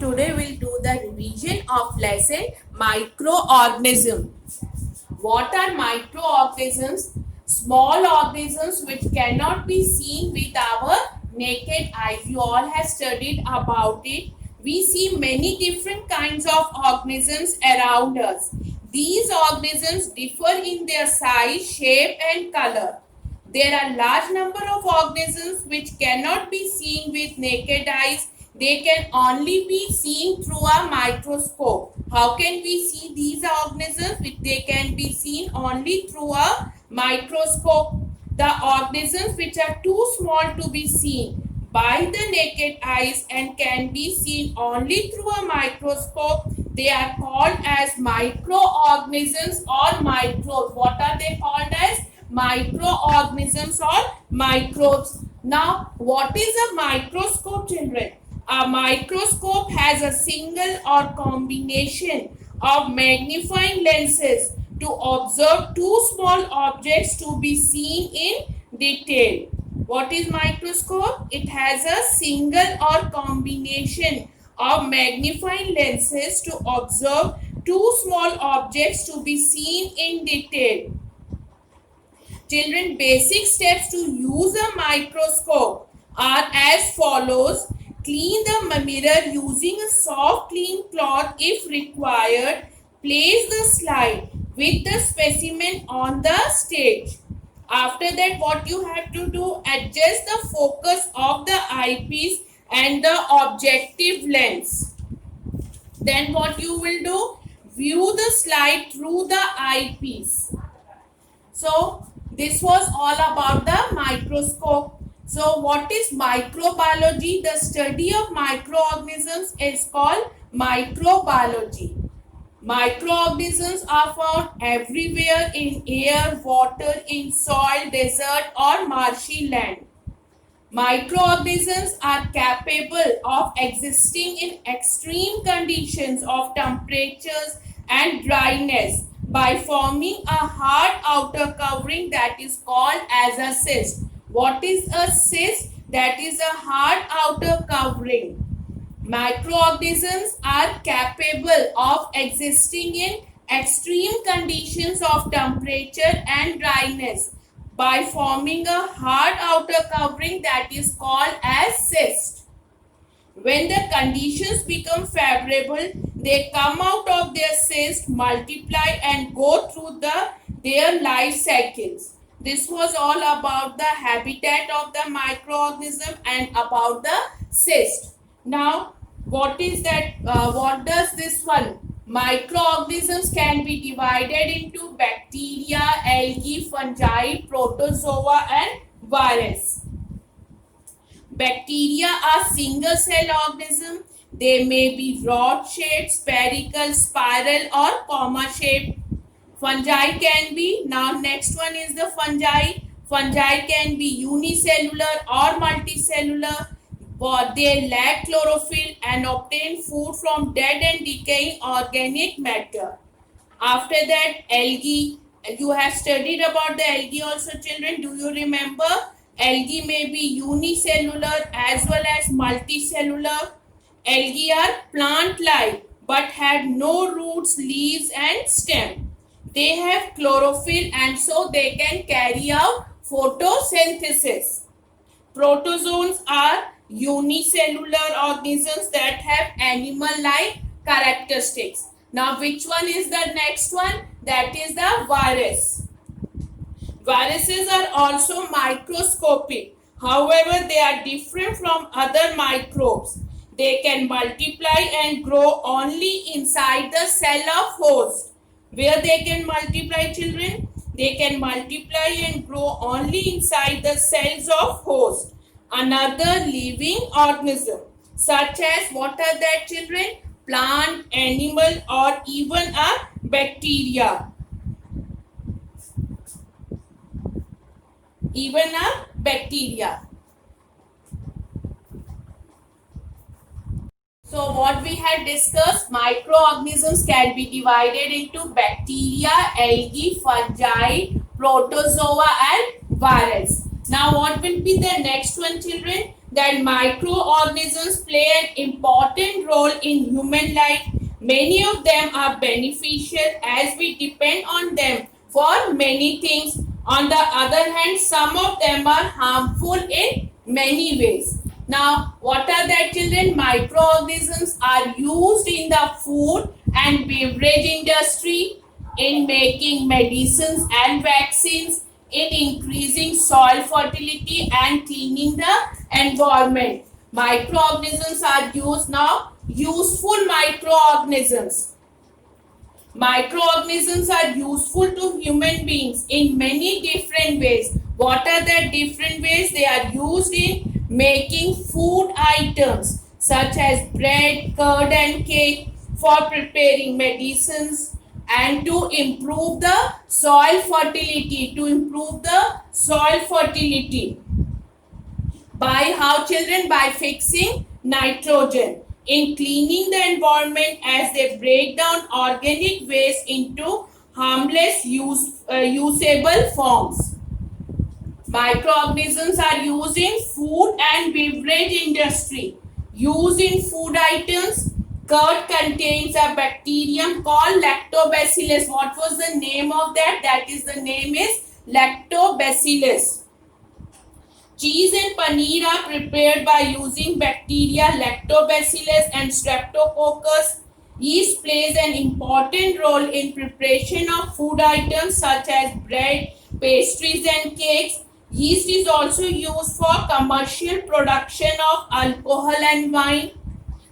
Today we'll do the revision of lesson microorganism. What are microorganisms? Small organisms which cannot be seen with our naked eyes. You all have studied about it. We see many different kinds of organisms around us. These organisms differ in their size, shape and color. There are large number of organisms which cannot be seen with naked eyes. They can only be seen through a microscope. How can we see these organisms? They can be seen only through a microscope. The organisms which are too small to be seen by the naked eyes and can be seen only through a microscope, they are called as microorganisms or microbes. What are they called as? Microorganisms or microbes. Now, what is a microscope, children? A microscope has a single or combination of magnifying lenses to observe two small objects to be seen in detail. What is microscope? It has a single or combination of magnifying lenses to observe two small objects to be seen in detail. Children, basic steps to use a microscope are as follows. Clean the mirror using a soft clean cloth if required. Place the slide with the specimen on the stage. After that, what you have to do, adjust the focus of the eyepiece and the objective lens. Then what you will do, view the slide through the eyepiece. So this was all about the microscope. So what is microbiology? The study of microorganisms is called microbiology. Microorganisms are found everywhere in air, water, in soil, desert or marshy land. Microorganisms are capable of existing in extreme conditions of temperatures and dryness by forming a hard outer covering that is called as a cyst. What is a cyst? That is a hard outer covering. Microorganisms are capable of existing in extreme conditions of temperature and dryness by forming a hard outer covering that is called as cyst. When the conditions become favorable, they come out of their cyst, multiply and go through their life cycles. This was all about the habitat of the microorganism and about the cyst. Now, what is that? What does this one? Microorganisms can be divided into bacteria, algae, fungi, protozoa and virus. Bacteria are single cell organisms. They may be rod-shaped, spherical, spiral or comma shaped. Fungi can be, now next one is the fungi. Fungi can be unicellular or multicellular. But they lack chlorophyll and obtain food from dead and decaying organic matter. After that, algae. You have studied about the algae also, children. Do you remember? Algae may be unicellular as well as multicellular. Algae are plant-like but have no roots, leaves and stem. They have chlorophyll and so they can carry out photosynthesis. Protozoans are unicellular organisms that have animal-like characteristics. Now, which one is the next one? That is the virus. Viruses are also microscopic. However, they are different from other microbes. They can multiply and grow only inside the cell of host. Where they can multiply, children? They can multiply and grow only inside the cells of host. Another living organism, such as what are that, children? Plant, animal or even a bacteria. Even a bacteria. So what we had discussed, microorganisms can be divided into bacteria, algae, fungi, protozoa and virus. Now what will be the next one, children? that microorganisms play an important role in human life. Many of them are beneficial as we depend on them for many things. On the other hand, some of them are harmful in many ways. Now, what are that, children? Microorganisms are used in the food and beverage industry, in making medicines and vaccines, in increasing soil fertility and cleaning the environment. Microorganisms are used now. Useful microorganisms. Microorganisms are useful to human beings in many different ways. What are the different ways? They are used in making food items such as bread, curd and cake, for preparing medicines, and to improve the soil fertility. By how, children? By fixing nitrogen, in cleaning the environment as they break down organic waste into harmless usable forms. Microorganisms are used in food and beverage industry. Used in food items, curd contains a bacterium called lactobacillus. What was the name of that? The name is lactobacillus. Cheese and paneer are prepared by using bacteria lactobacillus and streptococcus. Yeast plays an important role in preparation of food items such as bread, pastries and cakes. Yeast is also used for commercial production of alcohol and wine.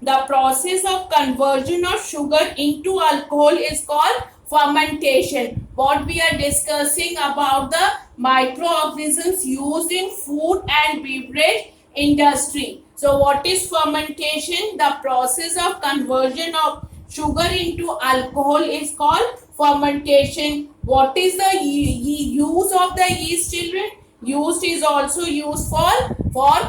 The process of conversion of sugar into alcohol is called fermentation. What we are discussing about the microorganisms used in food and beverage industry. So what is fermentation? The process of conversion of sugar into alcohol is called fermentation. What is the use of the yeast, children? Yeast is also used for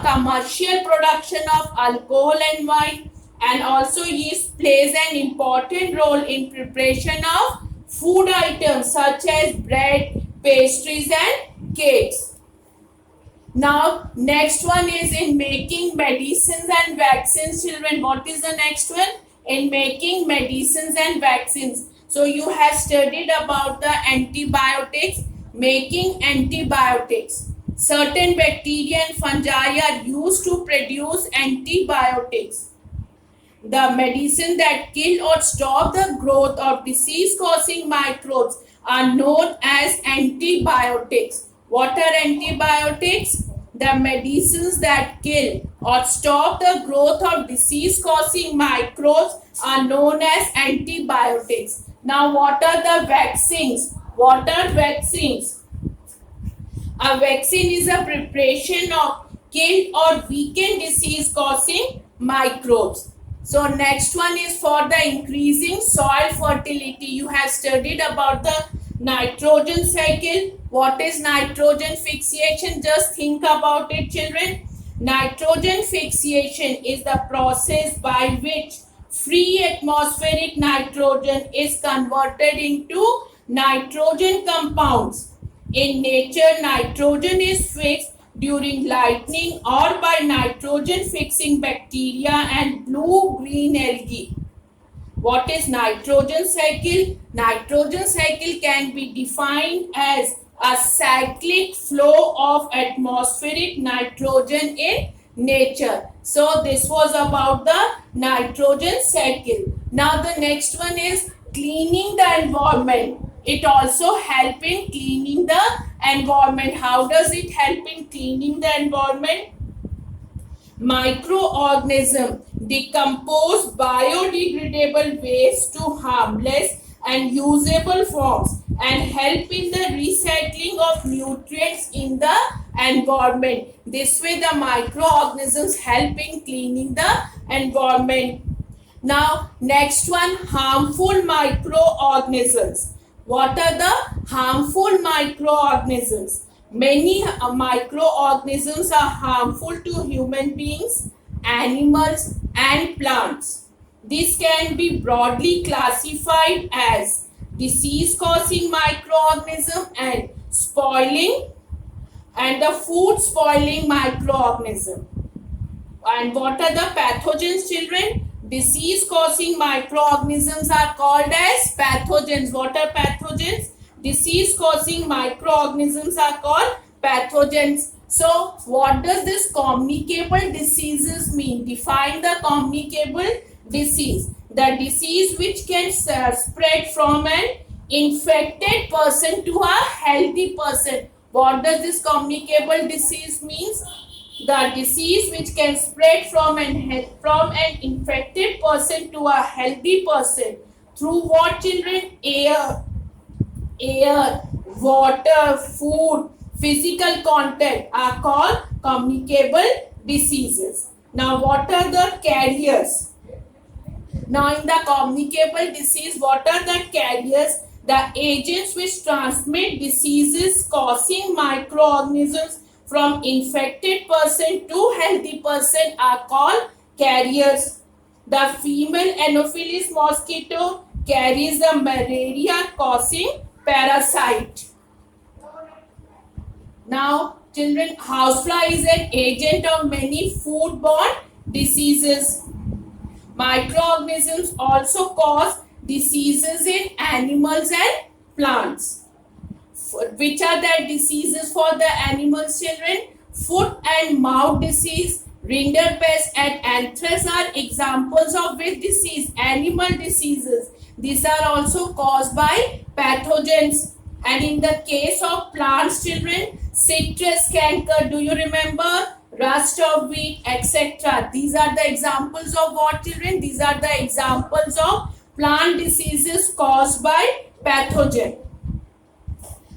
commercial production of alcohol and wine, and also yeast plays an important role in preparation of food items such as bread, pastries and cakes. Now, next one is in making medicines and vaccines, children. What is the next one? In making medicines and vaccines. So, you have studied about the antibiotics, making antibiotics. Certain bacteria and fungi are used to produce antibiotics. The medicine that kill or stop the growth of disease-causing microbes are known as antibiotics. What are antibiotics? The medicines that kill or stop the growth of disease-causing microbes are known as antibiotics. Now, what are the vaccines? What are vaccines? A vaccine is a preparation of kill or weaken disease-causing microbes. So next one is for the increasing soil fertility. You have studied about the nitrogen cycle. What is nitrogen fixation? Just think about it, children. Nitrogen fixation is the process by which free atmospheric nitrogen is converted into nitrogen compounds. In nature, nitrogen is fixed during lightning or by nitrogen fixing bacteria and blue-green algae. What is nitrogen cycle? Nitrogen cycle can be defined as a cyclic flow of atmospheric nitrogen in nature. So this was about the nitrogen cycle. Now the next one is cleaning the environment. It also help in cleaning the environment. How does it help in cleaning the environment? Microorganisms decompose biodegradable waste to harmless and usable forms and help in the recycling of nutrients in the environment. This way the microorganisms help in cleaning the environment. Now next one, harmful microorganisms. What are the harmful microorganisms? Many microorganisms are harmful to human beings, animals and plants. This can be broadly classified as disease-causing microorganism and spoiling and the food spoiling microorganism. And what are the pathogens, children? Disease causing microorganisms are called as pathogens. What are pathogens? Disease causing microorganisms are called pathogens. So what does this communicable diseases mean? Define the communicable disease. The disease which can spread from an infected person to a healthy person. What does this communicable disease means? The disease which can spread from an infected person to a healthy person through what, children? Air, water, food, physical contact are called communicable diseases. Now what are the carriers? Now in the communicable disease, what are the carriers? The agents which transmit diseases causing microorganisms from infected person to healthy person are called carriers. The female Anopheles mosquito carries the malaria causing parasite. Now children, housefly is an agent of many foodborne diseases. Microorganisms also cause diseases in animals and plants. Which are the diseases for the animals, children? Foot and mouth disease, rinderpest and anthrax are examples of which disease? Animal diseases. These are also caused by pathogens. And in the case of plants, children, citrus canker, do you remember? Rust of wheat, etc. These are the examples of what, children? These are the examples of plant diseases caused by pathogen.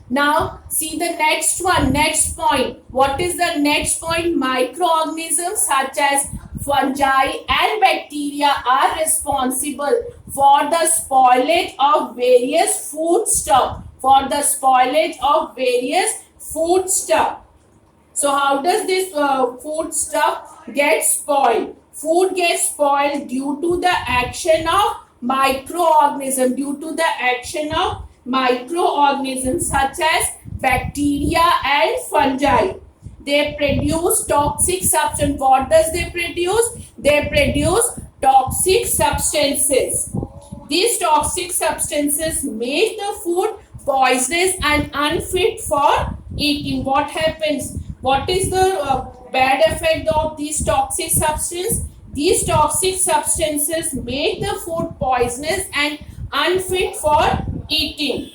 Now see the next one, next point. What is the next point? Microorganisms such as fungi and bacteria are responsible for the spoilage of various foodstuff. For the spoilage of various foodstuff. So how does this foodstuff get spoiled? Food gets spoiled due to the action of microorganisms. Due to the action of microorganisms such as bacteria and fungi. They produce toxic substance. What does they produce? They produce toxic substances. These toxic substances make the food poisonous and unfit for eating. What happens? What is the bad effect of these toxic substances? These toxic substances make the food poisonous and unfit for eating.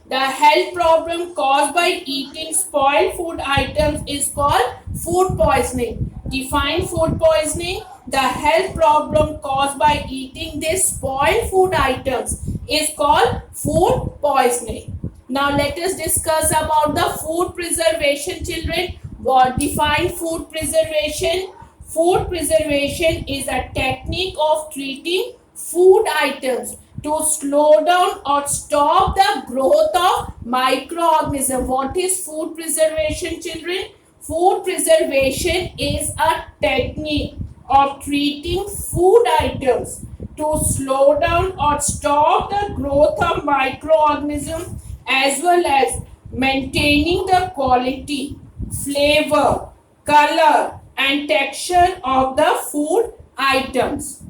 The health problem caused by eating spoiled food items is called food poisoning. Define food poisoning. The health problem caused by eating these spoiled food items is called food poisoning. Now let us discuss about the food preservation, children. What define food preservation? Food preservation is a technique of treating food items to slow down or stop the growth of microorganisms. What is food preservation, children? Food preservation is a technique of treating food items to slow down or stop the growth of microorganisms as well as maintaining the quality, flavor, color and texture of the food items.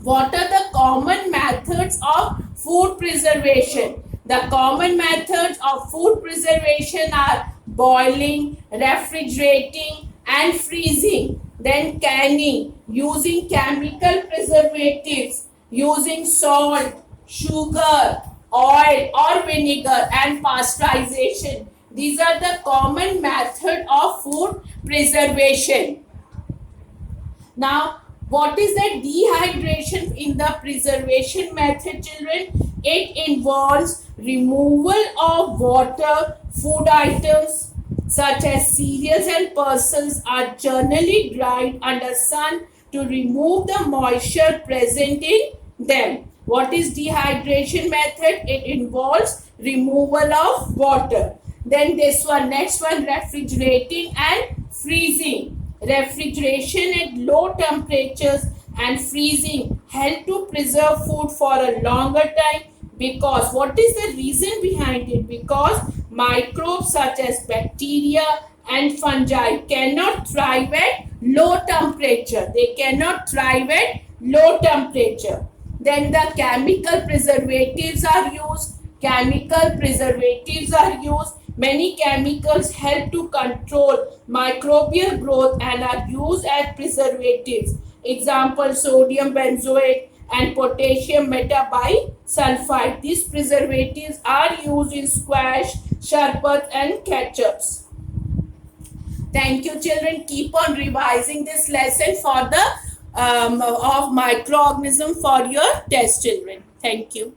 What are the common methods of food preservation? The common methods of food preservation are boiling, refrigerating and freezing. Then canning, using chemical preservatives, using salt, sugar, oil or vinegar and pasteurization. These are the common method of food preservation. Now, what is the dehydration in the preservation method, children? It involves removal of water. Food items such as cereals and pulses are generally dried under sun to remove the moisture present in them. What is dehydration method? It involves removal of water. Then this one, next one, refrigerating and freezing. Refrigeration at low temperatures and freezing help to preserve food for a longer time, because what is the reason behind it? Because microbes such as bacteria and fungi cannot thrive at low temperature. They cannot thrive at low temperature. Then the chemical preservatives are used. Chemical preservatives are used. Many chemicals help to control microbial growth and are used as preservatives. Example, sodium benzoate and potassium metabisulfite. These preservatives are used in squash, sherbet and ketchups. Thank you, children. Keep on revising this lesson for the of microorganism for your test, children. Thank you.